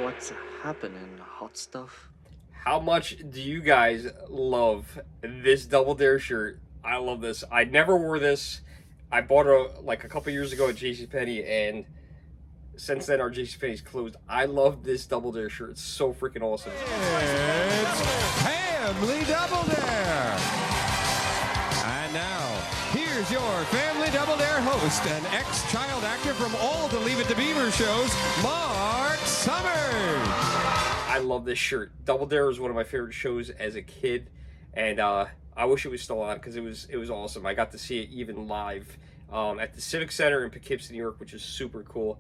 What's happening, hot stuff? How much do you guys love this Double Dare shirt? I love this. I never wore this. I bought it like a couple years ago at JCPenney, and since then our JCPenney's closed. I love this Double Dare shirt. It's so freaking awesome. It's Family Double Dare. And now, here's your Family Double Dare host and ex-child actor from all the Leave It to Beaver shows, Mark Summers. I love this shirt. Double Dare was one of my favorite shows as a kid, and I wish it was still on because it was awesome. I got to see it even live at the Civic Center in Poughkeepsie, New York, which is super cool.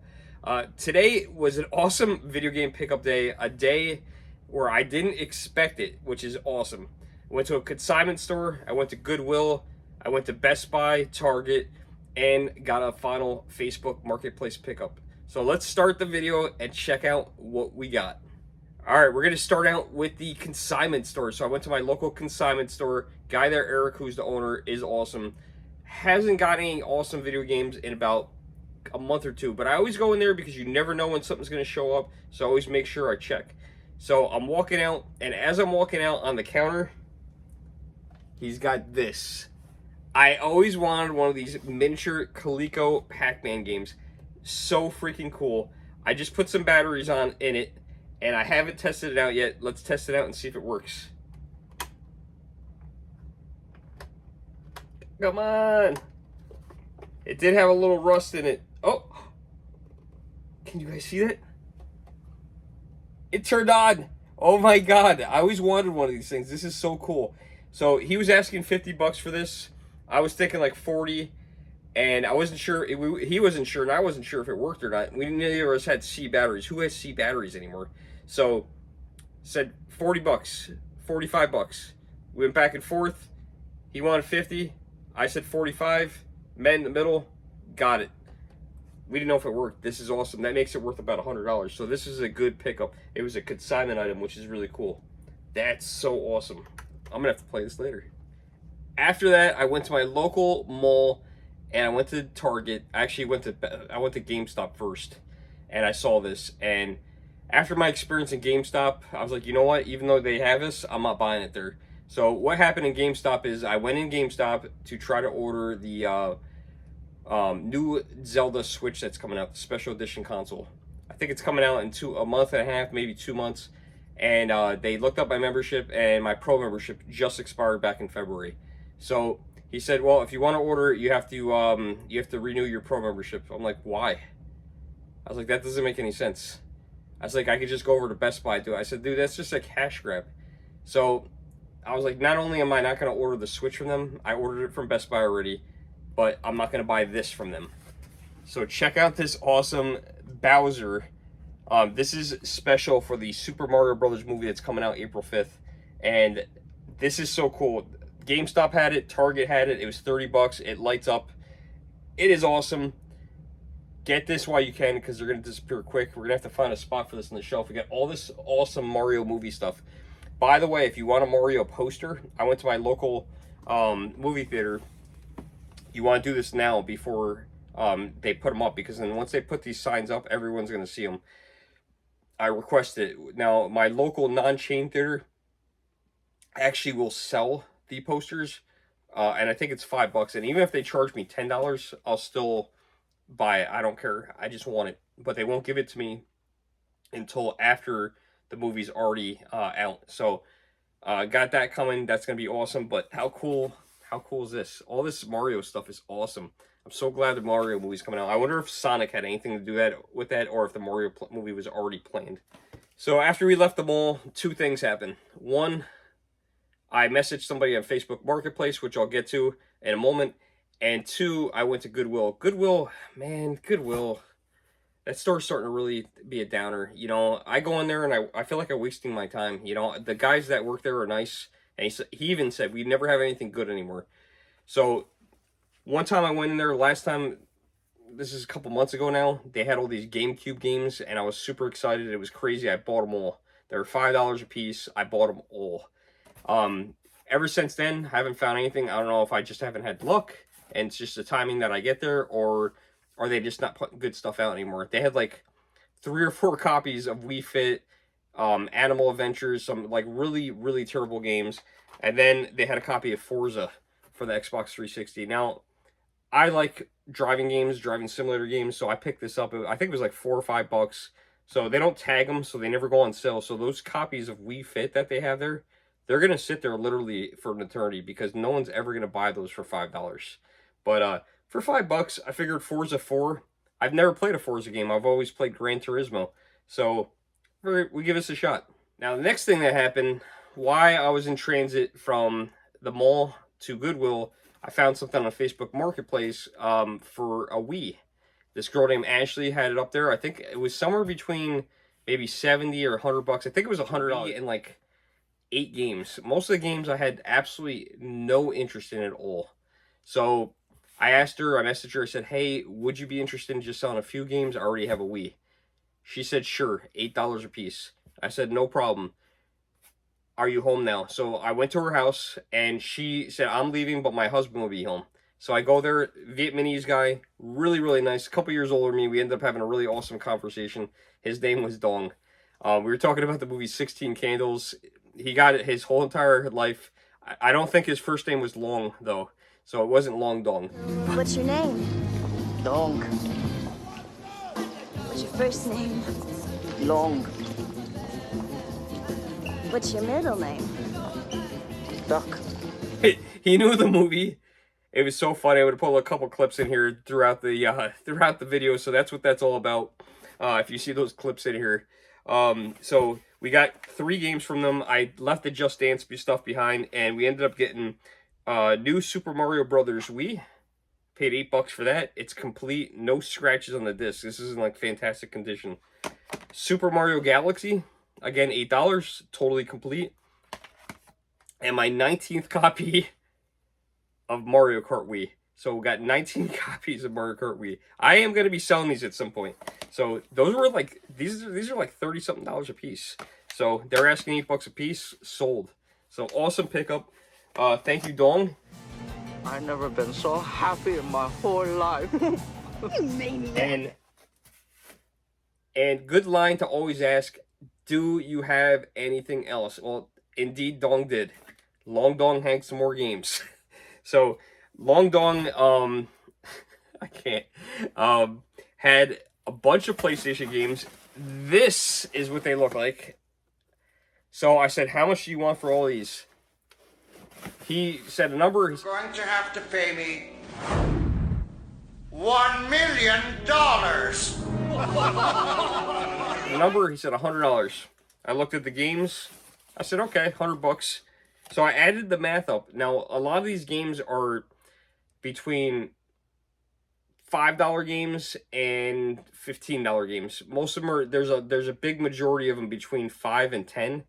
Today was an awesome video game pickup day, a day where I didn't expect it, which is awesome. I went to a consignment store, I went to Goodwill, I went to Best Buy, Target, and got a final Facebook Marketplace pickup. So let's start the video and check out what we got. All right, we're going to start out with the consignment store. So I went to my local consignment store. Guy there, Eric, who's the owner, is awesome. Hasn't got any awesome video games in about a month or two, but I always go in there because you never know when something's going to show up. So I always make sure I check. So I'm walking out, and as I'm walking out on the counter, he's got this. I always wanted one of these miniature Coleco Pac-Man games. So freaking cool. I just put some batteries on in it, and I haven't tested it out yet. Let's test it out and see if it works. Come on. It did have a little rust in it. Oh. Can you guys see that? It turned on. Oh my God. I always wanted one of these things. This is so cool. So he was asking 50 bucks for this. I was thinking like 40. And I wasn't sure, he wasn't sure, and I wasn't sure if it worked or not. We neither of us had C batteries. Who has C batteries anymore? So, said 40 bucks, 45 bucks. We went back and forth. He wanted 50. I said 45. Met in the middle. Got it. We didn't know if it worked. This is awesome. That makes it worth about $100. So this is a good pickup. It was a consignment item, which is really cool. That's so awesome. I'm going to have to play this later. After that, I went to my local mall, and I went to Target. I went to GameStop first, and I saw this. And after my experience in GameStop, I was like, you know what? Even though they have this, I'm not buying it there. So what happened in GameStop is I went in GameStop to try to order the new Zelda Switch that's coming out, the special edition console. I think it's coming out in a month and a half, maybe 2 months. And they looked up my membership, and my Pro membership just expired back in February. So he said, well, if you want to order it, you have to renew your Pro membership. I'm like, why? I was like, that doesn't make any sense. I was like, I could just go over to Best Buy and do it. I said, dude, that's just a cash grab. So I was like, not only am I not going to order the Switch from them, I ordered it from Best Buy already, but I'm not going to buy this from them. So check out this awesome Bowser. This is special for the Super Mario Brothers movie that's coming out April 5th. And this is so cool. GameStop had it, Target had it. It was 30 bucks. It lights up. It is awesome. Get this while you can because they're going to disappear quick. We're going to have to find a spot for this on the shelf. We got all this awesome Mario movie stuff. By the way, if you want a Mario poster, I went to my local movie theater. You want to do this now before they put them up, because then once they put these signs up, everyone's going to see them. I requested it. Now, my local non-chain theater actually will sell the posters, and I think it's $5. And even if they charge me $10, I'll still buy it. I don't care. I just want it. But they won't give it to me until after the movie's already out. So got that coming. That's gonna be awesome. But how cool is this? All this Mario stuff is awesome. I'm so glad the Mario movie's coming out. I wonder if Sonic had anything to do with that, or if the Mario movie was already planned. So after we left the mall, two things happened. One, I messaged somebody on Facebook Marketplace, which I'll get to in a moment. And two, I went to Goodwill. Goodwill, man, Goodwill. That store's starting to really be a downer. You know, I go in there and I feel like I'm wasting my time. You know, the guys that work there are nice. And he even said, we never have anything good anymore. So one time I went in there, last time, this is a couple months ago now, they had all these GameCube games, and I was super excited. It was crazy. I bought them all. They were $5 a piece. I bought them all. Ever since then, I haven't found anything. I don't know if I just haven't had luck, and it's just the timing that I get there, or are they just not putting good stuff out anymore? They had like 3 or 4 copies of Wii Fit, Animal Adventures, some like really, really terrible games. And then they had a copy of Forza for the Xbox 360. Now, I like driving games, driving simulator games, so I picked this up. I think it was like $4 or $5. So they don't tag them, so they never go on sale. So those copies of Wii Fit that they have there, they're going to sit there literally for an eternity because no one's ever going to buy those for $5. But for $5, I figured Forza 4. I've never played a Forza game. I've always played Gran Turismo. So we give this a shot. Now, the next thing that happened, why I was in transit from the mall to Goodwill, I found something on Facebook Marketplace for a Wii. This girl named Ashley had it up there. I think it was somewhere between maybe 70 or $100. I think it was $100 in like 8 games. Most of the games I had absolutely no interest in at all. So I asked her, I messaged her, I said, hey, would you be interested in just selling a few games? I already have a Wii. She said, sure, $8 a piece. I said, no problem. Are you home now? So I went to her house, and she said, I'm leaving, but my husband will be home. So I go there, Vietnamese guy, really, really nice, a couple years older than me. We ended up having a really awesome conversation. His name was Dong. We were talking about the movie 16 Candles. He got it his whole entire life. I don't think his first name was Long, though. So it wasn't Long Dong. What's your name? Dong. What's your first name? Long. What's your middle name? Duck. He knew the movie. It was so funny. I would put a couple clips in here throughout the video. So that's what that's all about. If you see those clips in here. So we got 3 games from them. I left the Just Dance stuff behind, and we ended up getting new Super Mario Brothers Wii. Paid $8 for that. It's complete, no scratches on the disc. This is in like fantastic condition. Super Mario Galaxy, again $8, totally complete. And my 19th copy of Mario Kart Wii. So we got 19 copies of Mario Kart Wii. I am going to be selling these at some point. So those were like, these are like $30-something a piece. So they're asking $8 a piece, sold. So awesome pickup. Thank you, Dong. I've never been so happy in my whole life. You maniac. And good line to always ask, do you have anything else? Well, indeed, Dong did. Long Dong had some more games. So Long Dong, I can't, had a bunch of PlayStation games. This is what they look like. So I said, how much do you want for all these? He said a number. You're going to have to pay me $1 million. The number, he said $100. I looked at the games. I said, okay, $100. So I added the math up. Now, a lot of these games are between $5 games and $15 games. Most of them are, there's a big majority of them between 5 and 10.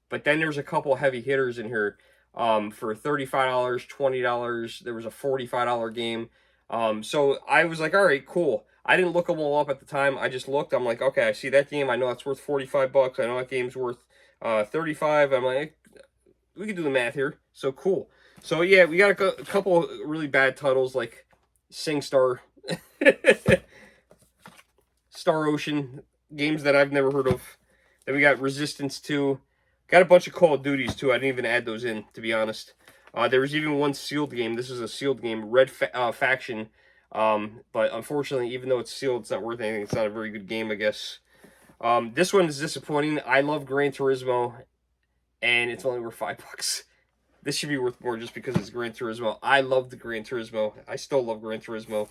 But then there's a couple heavy hitters in here for $35, $20. There was a $45 game. So I was like, all right, cool. I didn't look them all up at the time. I just looked. I'm like, okay, I see that game. I know it's worth $45. I know that game's worth $35. I'm like, we can do the math here. So cool. So yeah, we got a couple really bad titles like SingStar, Star Ocean, games that I've never heard of. Then we got Resistance 2. Got a bunch of Call of Duties too. I didn't even add those in, to be honest. There was even one sealed game. This is a sealed game, Red Faction. But unfortunately, even though it's sealed, it's not worth anything. It's not a very good game, I guess. This one is disappointing. I love Gran Turismo, and it's only worth $5. This should be worth more just because it's Gran Turismo. I love the Gran Turismo. I still love Gran Turismo.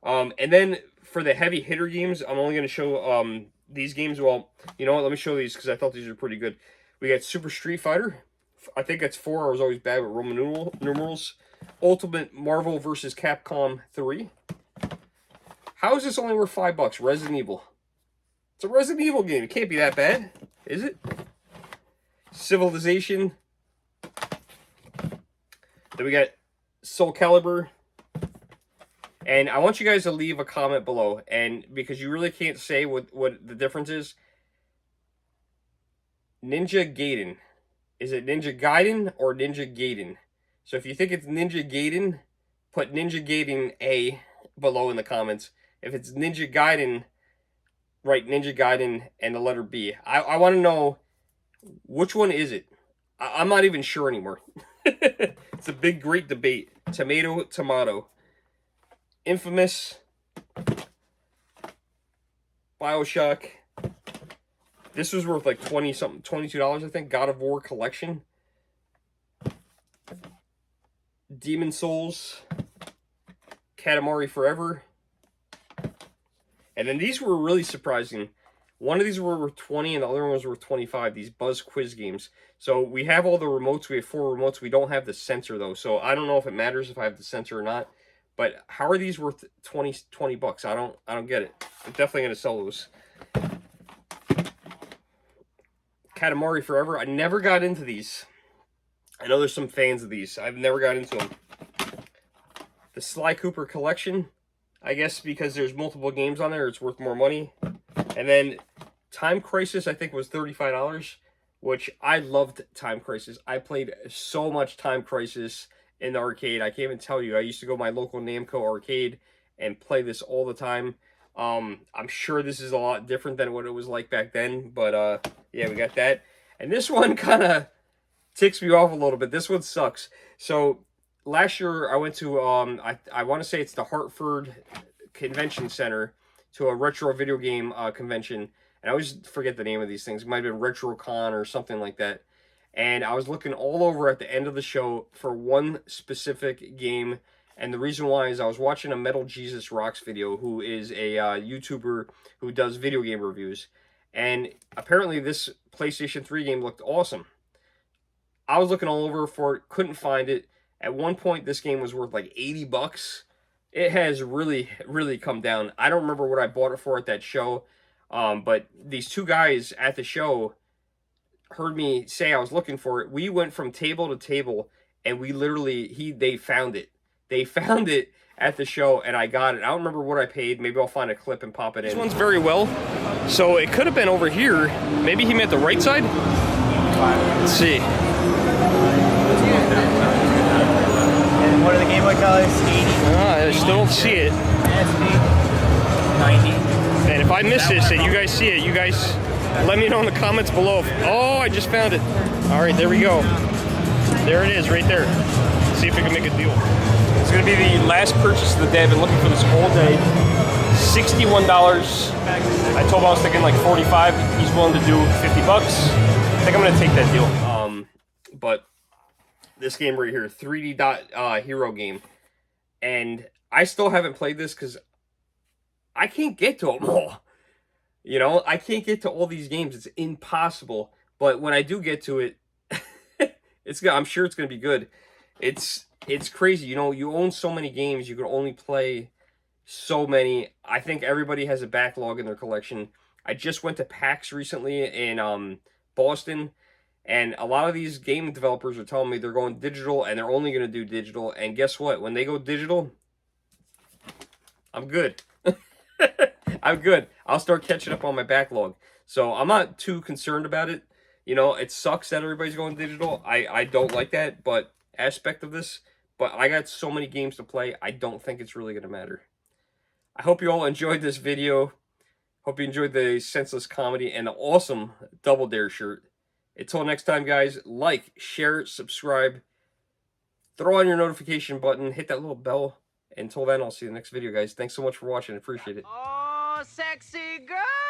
And then for the heavy hitter games, I'm only going to show these games. Well, you know what? Let me show these because I thought these were pretty good. We got Super Street Fighter. I think that's 4. I was always bad with Roman numerals. Ultimate Marvel vs. Capcom 3. How is this only worth $5? Resident Evil. It's a Resident Evil game. It can't be that bad, is it? Civilization. Then we got Soul Calibur. And I want you guys to leave a comment below. And because you really can't say what the difference is. Ninja Gaiden. Is it Ninja Gaiden or Ninja Gaiden? So if you think it's Ninja Gaiden, put Ninja Gaiden A below in the comments. If it's Ninja Gaiden, Right, Ninja Gaiden and the letter B. I want to know, which one is it? I'm not even sure anymore. It's a big, great debate. Tomato, tomato. Infamous. BioShock. This was worth like 20-something, $22, I think. God of War Collection. Demon Souls. Katamari Forever. And then these were really surprising. One of these were worth 20 and the other one was worth 25. These Buzz Quiz games. So we have all the remotes. We have 4 remotes. We don't have the sensor though. So I don't know if it matters if I have the sensor or not. But how are these worth 20 bucks? I don't get it. I'm definitely gonna sell those. Katamari Forever. I never got into these. I know there's some fans of these. I've never got into them. The Sly Cooper Collection. I guess because there's multiple games on there, it's worth more money. And then Time Crisis, I think, was $35, which I loved Time Crisis. I played so much Time Crisis in the arcade. I can't even tell you. I used to go to my local Namco arcade and play this all the time. I'm sure this is a lot different than what it was like back then, but yeah, we got that. And this one kind of ticks me off a little bit. This one sucks. So last year I went to I want to say it's the Hartford Convention Center, to a retro video game convention, and I always forget the name of these things. It might have been RetroCon or something like that. And I was looking all over at the end of the show for one specific game, and the reason why is I was watching a Metal Jesus Rocks video, who is a YouTuber who does video game reviews, and apparently this PlayStation 3 game looked awesome. I was looking all over for it, couldn't find it. At one point, this game was worth like 80 bucks. It has really, really come down. I don't remember what I bought it for at that show, but these two guys at the show heard me say I was looking for it. We went from table to table, and we literally, they found it. They found it at the show, and I got it. I don't remember what I paid. Maybe I'll find a clip and pop it in. This one's very well, so it could have been over here. Maybe he meant the right side? Let's see. And what are the Game Boy colors? 80. I still don't see it. SD. 90. And if I miss this and you guys see it, you guys let me know in the comments below. Oh, I just found it. All right, there we go. There it is, right there. Let's see if we can make a deal. It's going to be the last purchase of the day. I've been looking for this all day. $61. I told him I was thinking like 45. He's willing to do 50 bucks. I think I'm going to take that deal. But this game right here, 3D Hero game. And I still haven't played this because I can't get to them all. You know, I can't get to all these games. It's impossible. But when I do get to it, I'm sure it's going to be good. It's crazy. You know, you own so many games. You can only play so many. I think everybody has a backlog in their collection. I just went to PAX recently in Boston. And a lot of these game developers are telling me they're going digital and they're only going to do digital. And guess what? When they go digital, I'm good. I'm good. I'll start catching up on my backlog. So I'm not too concerned about it. You know, it sucks that everybody's going digital. I don't like that aspect of this. But I got so many games to play, I don't think it's really going to matter. I hope you all enjoyed this video. Hope you enjoyed the senseless comedy and the awesome Double Dare shirt. Until next time, guys, like, share, subscribe, throw on your notification button, hit that little bell. Until then, I'll see you in the next video, guys. Thanks so much for watching. I appreciate it. Oh, sexy girl!